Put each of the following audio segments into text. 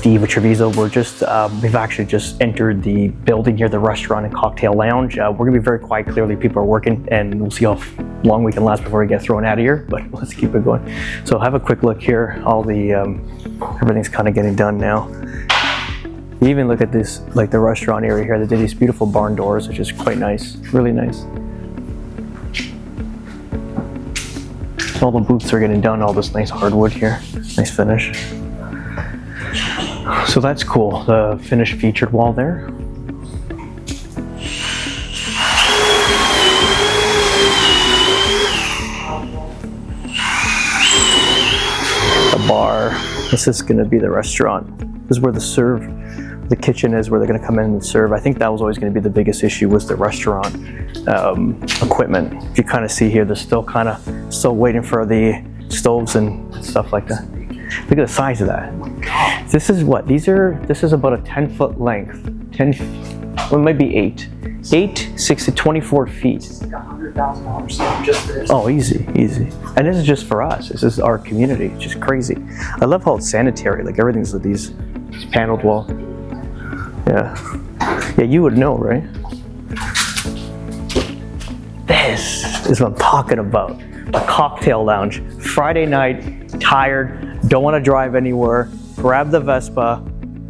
Steve with Treviso. We've actually just entered the building here, the restaurant and cocktail lounge. We're gonna be very quiet. Clearly people are working, and we'll see how long we can last before we get thrown out of here, but let's keep it going. So have a quick look here. All the, everything's kind of getting done now. You even look at this, like the restaurant area here. They did these beautiful barn doors, which is quite nice, really nice. All the booths are getting done, all this nice hardwood here, nice finish. So that's cool, the finished featured wall there. The bar, this is gonna be the restaurant. This is where the kitchen is, where they're gonna come in and serve. I think that was always gonna be the biggest issue, was the restaurant equipment. If you kind of see here, they're still waiting for the stoves and stuff like that. Look at the size of that. This is what? This is about a 10-foot length. Well, maybe 8. 6 to 24 feet. It's like $100,000 just this. Oh, easy, easy. And this is just for us. This is our community. It's just crazy. I love how it's sanitary. Like everything's with these paneled wall. Yeah. Yeah, you would know, right? This is what I'm talking about. A cocktail lounge. Friday night, tired, don't want to drive anywhere. Grab the Vespa.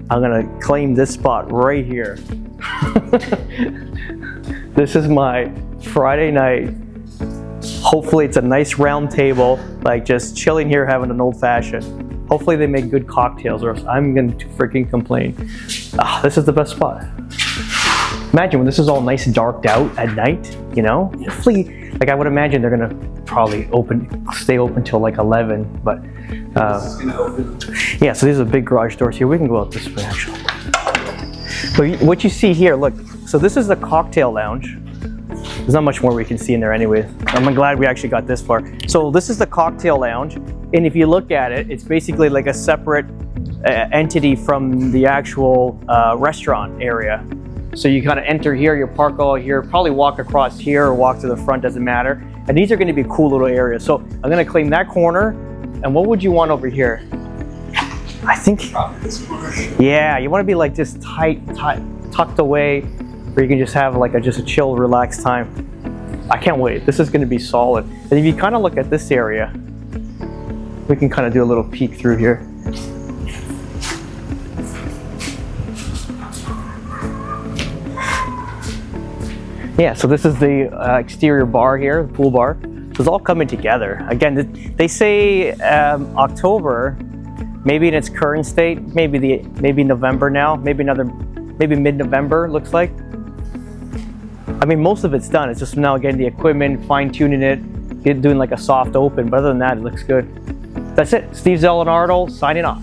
I'm gonna claim this spot right here. This is my Friday night. Hopefully it's a nice round table, like just chilling here having an old fashioned. Hopefully they make good cocktails, or else I'm going to freaking complain. This is the best spot. Imagine when this is all nice and darked out at night, you know? Hopefully, like I would imagine they're gonna probably stay open till like 11, but yeah, so these are big garage doors here. We can go out this way actually. But what you see here, look, so this is the cocktail lounge. There's not much more we can see in there anyways. I'm glad we actually got this far. So this is the cocktail lounge, and if you look at it, it's basically like a separate entity from the actual restaurant area. So you kind of enter here, you park all here, probably walk across here or walk to the front, doesn't matter. And these are going to be cool little areas. So I'm going to claim that corner. And what would you want over here? I think, yeah, you want to be like just tight, tucked away, where you can just have like just a chill, relaxed time. I can't wait. This is going to be solid. And if you kind of look at this area, we can kind of do a little peek through here. Yeah, so this is the exterior bar here, the pool bar. So it's all coming together. Again, they say October, maybe in its current state, maybe November now, maybe mid-November looks like. I mean, most of it's done. It's just now getting the equipment, fine-tuning it, doing like a soft open. But other than that, it looks good. That's it. Steve Zelenardo signing off.